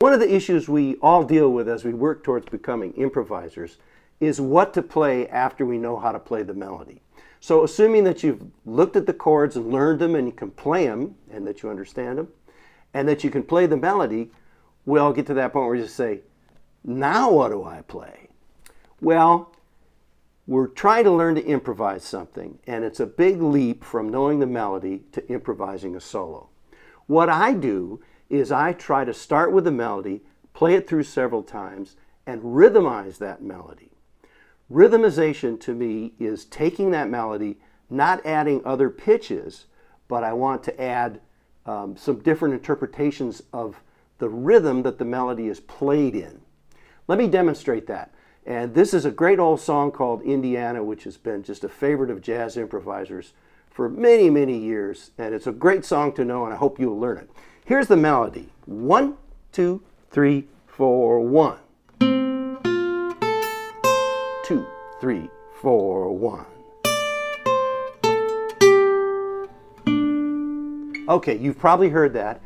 One of the issues we all deal with as we work towards becoming improvisers is what to play after we know how to play the melody. So assuming that you've looked at the chords and learned them and you can play them and that you understand them and that you can play the melody, we'll get to that point where you just say, now what do I play? Well, we're trying to learn to improvise something, and it's a big leap from knowing the melody to improvising a solo. What I do is I try to start with the melody, play it through several times, and rhythmize that melody. Rhythmization to me is taking that melody, not adding other pitches, but I want to add some different interpretations of the rhythm that the melody is played in. Let me demonstrate that. And this is a great old song called Indiana, which has been just a favorite of jazz improvisers for many, many years. And it's a great song to know, and I hope you'll learn it. Here's the melody. 1, 2, 3, 4, 1. 2, 3, 4, 1. Okay, you've probably heard that.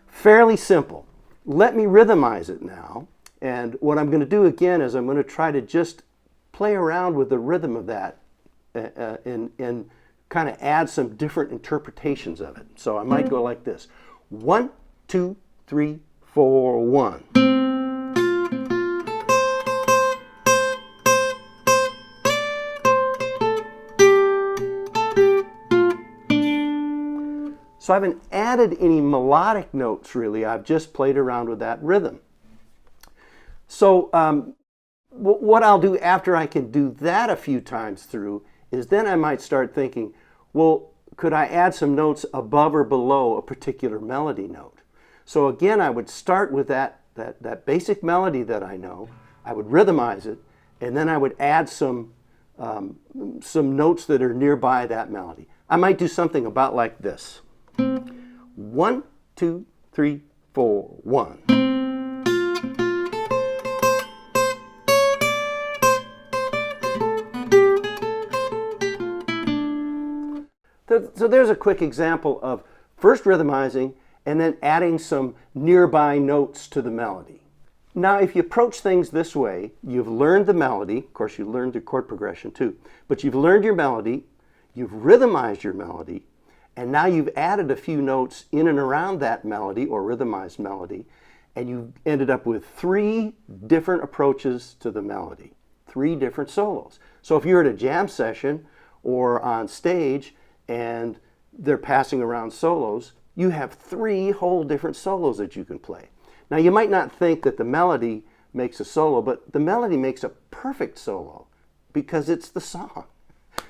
Fairly simple. Let me rhythmize it now. And what I'm going to do again is I'm going to try to just play around with the rhythm of that and kind of add some different interpretations of it. So I might go like this. 1, 2, 3, 4, 1. So I haven't added any melodic notes really. I've just played around with that rhythm. So what I'll do after I can do that a few times through is then I might start thinking, well, could I add some notes above or below a particular melody note? So again, I would start with that basic melody that I know. I would rhythmize it, and then I would add some notes that are nearby that melody. I might do something about like this. 1, 2, 3, 4, 1. So there's a quick example of first rhythmizing and then adding some nearby notes to the melody. Now, if you approach things this way, you've learned the melody. Of course, you learned the chord progression too. But you've learned your melody, you've rhythmized your melody, and now you've added a few notes in and around that melody or rhythmized melody, and you've ended up with 3 different approaches to the melody, 3 different solos. So if you're at a jam session or on stage, and they're passing around solos, you have 3 whole different solos that you can play. Now you might not think that the melody makes a solo, but the melody makes a perfect solo because it's the song.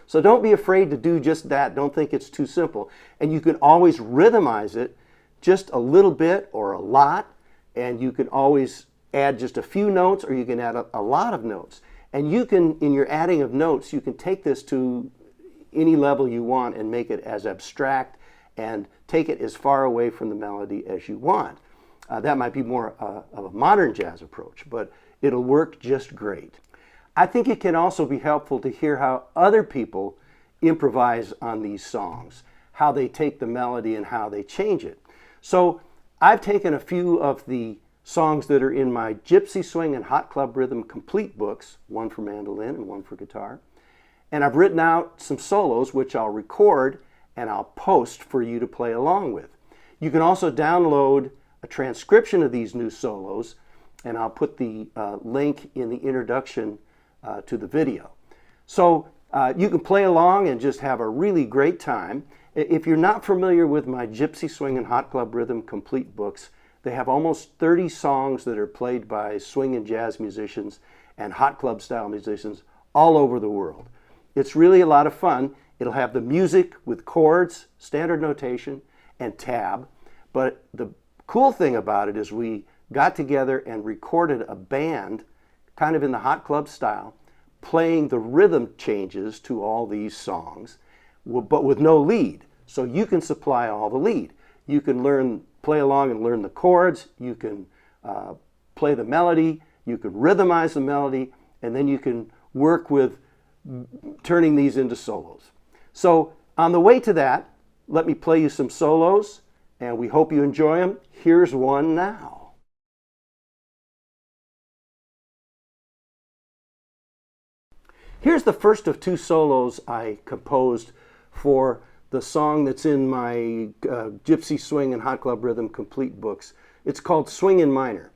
So don't be afraid to do just that. Don't think it's too simple. And you can always rhythmize it just a little bit or a lot, and you can always add just a few notes, or you can add a lot of notes. And you can, in your adding of notes, you can take this to any level you want and make it as abstract and take it as far away from the melody as you want. That might be more of a modern jazz approach, but it'll work just great. I think it can also be helpful to hear how other people improvise on these songs, how they take the melody and how they change it. So I've taken a few of the songs that are in my Gypsy Swing and Hot Club Rhythm complete books, one for mandolin and one for guitar, and I've written out some solos which I'll record and I'll post for you to play along with. You can also download a transcription of these new solos, and I'll put the link in the introduction to the video. So you can play along and just have a really great time. If you're not familiar with my Gypsy Swing and Hot Club Rhythm complete books, they have almost 30 songs that are played by swing and jazz musicians and hot club style musicians all over the world. It's really a lot of fun. It'll have the music with chords, standard notation, and tab. But the cool thing about it is we got together and recorded a band, kind of in the hot club style, playing the rhythm changes to all these songs, but with no lead. So you can supply all the lead. You can play along and learn the chords. You can play the melody. You can rhythmize the melody. And then you can work with turning these into solos. So on the way to that, let me play you some solos, and we hope you enjoy them. Here's one now. Here's the first of two solos I composed for the song that's in my Gypsy Swing and Hot Club Rhythm complete books. It's called Swing in Minor,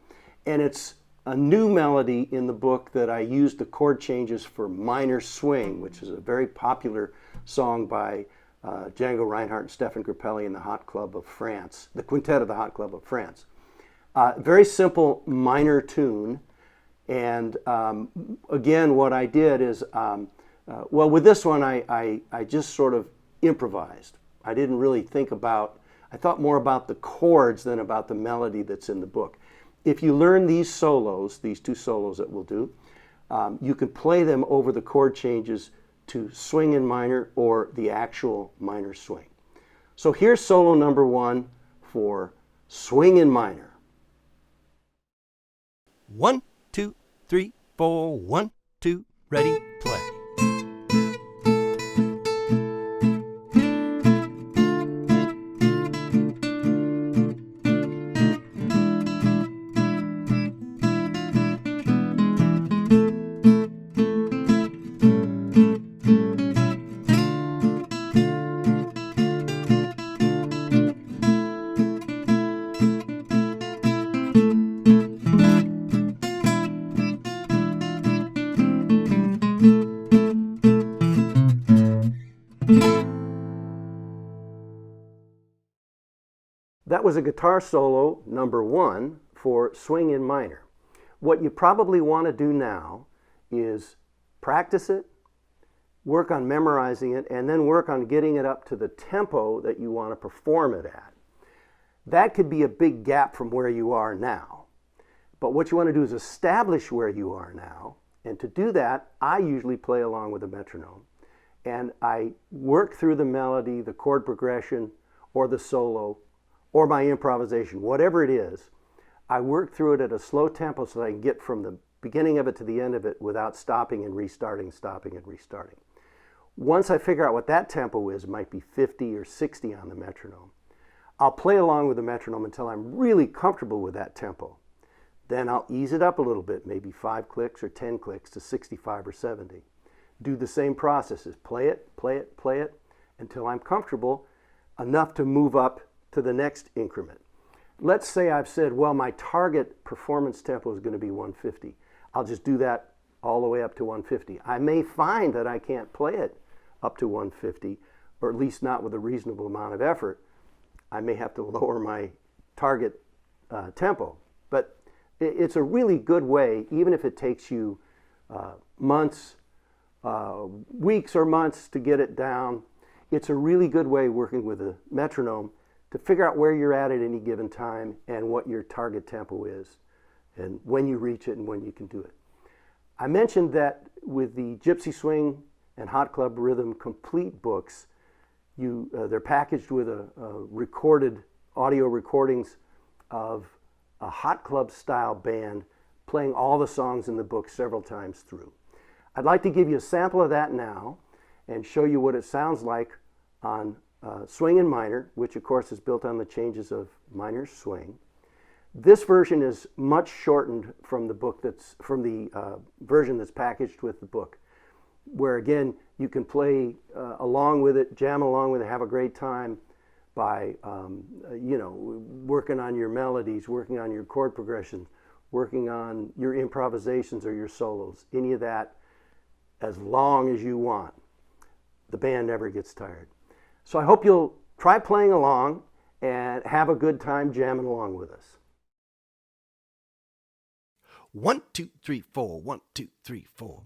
and it's a new melody in the book that I used the chord changes for Minor Swing, which is a very popular song by Django Reinhardt and Stefan Grappelli in the Hot Club of France, the Quintet of the Hot Club of France. Very simple minor tune. And again, what I did is, well, with this one, I just sort of improvised. I didn't really think about, I thought more about the chords than about the melody that's in the book. If you learn these solos, these two solos that we'll do, you can play them over the chord changes to swing in minor or the actual minor swing. So here's solo number one for swing in minor. 1, 2, 3, 4, 1, 2, ready, play. That was a guitar solo number one for swing in minor. What you probably want to do now is practice it, work on memorizing it, and then work on getting it up to the tempo that you want to perform it at. That could be a big gap from where you are now. But what you want to do is establish where you are now. And to do that, I usually play along with a metronome. And I work through the melody, the chord progression, or the solo, or my improvisation, whatever it is. I work through it at a slow tempo so that I can get from the beginning of it to the end of it without stopping and restarting, stopping and restarting. Once I figure out what that tempo is, it might be 50 or 60 on the metronome, I'll play along with the metronome until I'm really comfortable with that tempo. Then I'll ease it up a little bit, maybe 5 clicks or 10 clicks to 65 or 70. Do the same processes, play it, play it, play it, until I'm comfortable enough to move up to the next increment. Let's say I've said, well, my target performance tempo is going to be 150. I'll just do that all the way up to 150. I may find that I can't play it up to 150, or at least not with a reasonable amount of effort. I may have to lower my target tempo. But it's a really good way, even if it takes you months, weeks or months to get it down. It's a really good way working with a metronome to figure out where you're at any given time and what your target tempo is and when you reach it and when you can do it. I mentioned that with the Gypsy Swing and Hot Club Rhythm complete books, they're packaged with recorded audio recordings of a hot club style band playing all the songs in the book several times through. I'd like to give you a sample of that now and show you what it sounds like on Swing in Minor, which of course is built on the changes of minor swing. This version is much shortened from the book from the version that's packaged with the book, where again you can play along with it, jam along with it, have a great time by working on your melodies, working on your chord progression, working on your improvisations or your solos, any of that, as long as you want. The band never gets tired. So I hope you'll try playing along and have a good time jamming along with us. 1, 2, 3, 4, 1, 2, 3, 4.